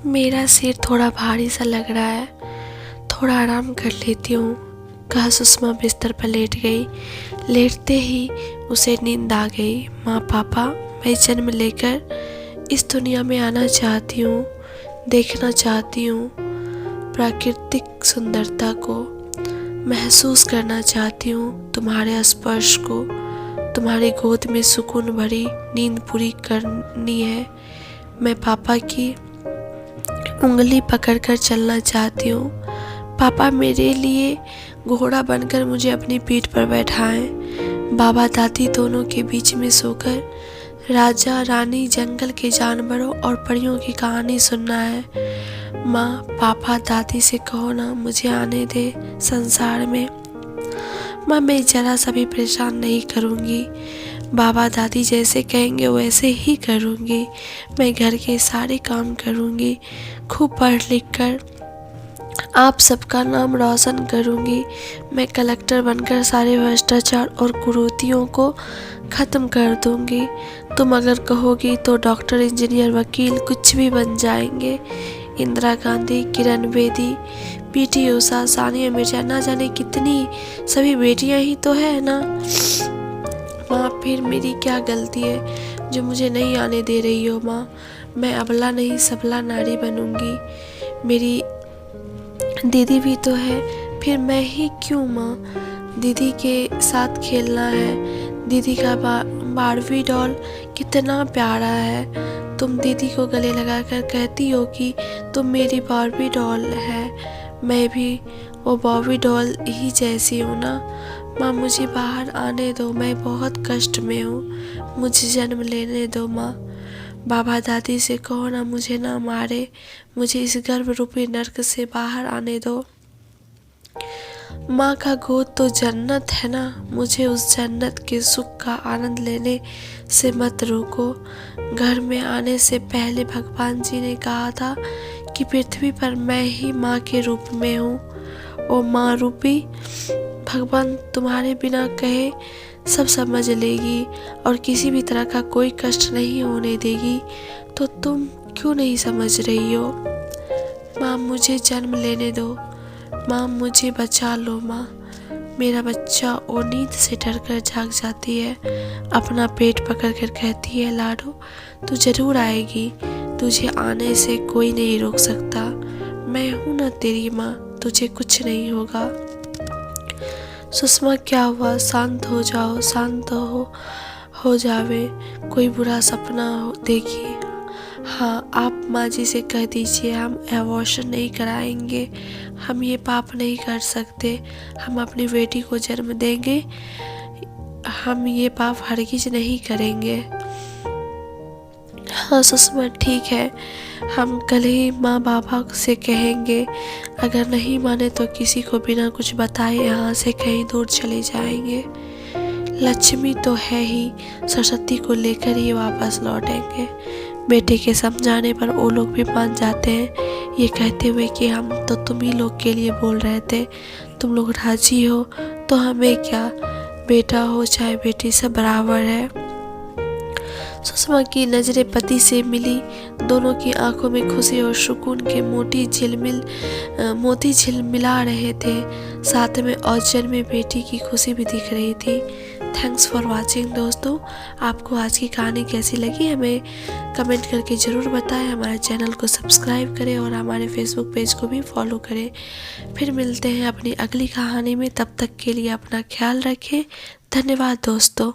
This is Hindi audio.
मेरा सिर थोड़ा भारी सा लग रहा है, थोड़ा आराम कर लेती हूँ, कहा सुषमा बिस्तर पर लेट गई। लेटते ही उसे नींद आ गई। माँ पापा, मैं जन्म लेकर इस दुनिया में आना चाहती हूँ, देखना चाहती हूँ प्राकृतिक सुंदरता को, महसूस करना चाहती हूँ तुम्हारे स्पर्श को, तुम्हारी गोद में सुकून भरी नींद पूरी करनी है। मैं पापा की उंगली पकड़कर चलना चाहती हूँ। पापा मेरे लिए घोड़ा बनकर मुझे अपनी पीठ पर बैठाएं। बाबा दादी दोनों के बीच में सोकर राजा रानी, जंगल के जानवरों और परियों की कहानी सुनना है। माँ पापा दादी से कहो ना मुझे आने दे संसार में। माँ मैं जरा सा भी परेशान नहीं करूँगी, बाबा दादी जैसे कहेंगे वैसे ही करूँगी। मैं घर के सारे काम करूँगी, खूब पढ़ लिख कर आप सबका नाम रोशन करूँगी। मैं कलेक्टर बनकर सारे भ्रष्टाचार और कुरीतियों को ख़त्म कर दूँगी। तुम अगर कहोगी तो डॉक्टर, इंजीनियर, वकील कुछ भी बन जाएंगे। इंदिरा गांधी, किरण बेदी, पीटी उषा, सानिया मिर्जा, ना जाने कितनी सभी बेटियां ही तो है ना। माँ फिर मेरी क्या गलती है जो मुझे नहीं आने दे रही हो माँ। मैं अबला नहीं सबला नारी बनूंगी। मेरी दीदी भी तो है, फिर मैं ही क्यों माँ। दीदी के साथ खेलना है। दीदी का बारबी डॉल कितना प्यारा है। तुम दीदी को गले लगाकर कहती हो कि तुम मेरी बारबी डॉल है। मैं भी वो बारबी डॉल ही जैसी हूँ ना। माँ मुझे बाहर आने दो, मैं बहुत कष्ट में हूँ, मुझे जन्म लेने दो माँ। बाबा दादी से कहो ना मुझे ना मारे, मुझे इस गर्भ रूपी नर्क से बाहर आने दो। माँ का गोद तो जन्नत है ना, मुझे उस जन्नत के सुख का आनंद लेने से मत रोको। घर में आने से पहले भगवान जी ने कहा था कि पृथ्वी पर मैं ही माँ के रूप में हूँ। ओ माँ रूपी भगवान तुम्हारे बिना कहे सब समझ लेगी और किसी भी तरह का कोई कष्ट नहीं होने देगी, तो तुम क्यों नहीं समझ रही हो। माँ मुझे जन्म लेने दो, माँ मुझे बचा लो माँ। मेरा बच्चा और नींद से डरकर जाग जाती है, अपना पेट पकड़कर कहती है लाडो तू जरूर आएगी, तुझे आने से कोई नहीं रोक सकता। मैं हूँ ना तेरी माँ, तुझे कुछ नहीं होगा। सुषमा क्या हुआ, शांत हो जाओ, शांत हो जावे, कोई बुरा सपना देखिए। हाँ आप माँ जी से कह दीजिए हम एबॉर्शन नहीं कराएंगे, हम ये पाप नहीं कर सकते, हम अपनी बेटी को जन्म देंगे, हम ये पाप हरगिज नहीं करेंगे। हाँ सुषमा ठीक है, हम कल ही माँ बाबा से कहेंगे, अगर नहीं माने तो किसी को बिना कुछ बताए यहाँ से कहीं दूर चले जाएंगे। लक्ष्मी तो है ही, सरस्वती को लेकर ही वापस लौटेंगे। बेटे के समझाने पर वो लोग भी मान जाते हैं, ये कहते हुए कि हम तो तुम ही लोग के लिए बोल रहे थे, तुम लोग राजी हो तो हमें क्या, बेटा हो चाहे बेटी सब बराबर है। सुषमा की नजरें पति से मिली, दोनों की आंखों में खुशी और सुकून के मोती झिलमिला रहे थे, साथ में औचन में बेटी की खुशी भी दिख रही थी। थैंक्स फॉर वॉचिंग दोस्तों, आपको आज की कहानी कैसी लगी हमें कमेंट करके ज़रूर बताएं। हमारे चैनल को सब्सक्राइब करें और हमारे फेसबुक पेज को भी फॉलो करें। फिर मिलते हैं अपनी अगली कहानी में, तब तक के लिए अपना ख्याल रखें। धन्यवाद दोस्तों।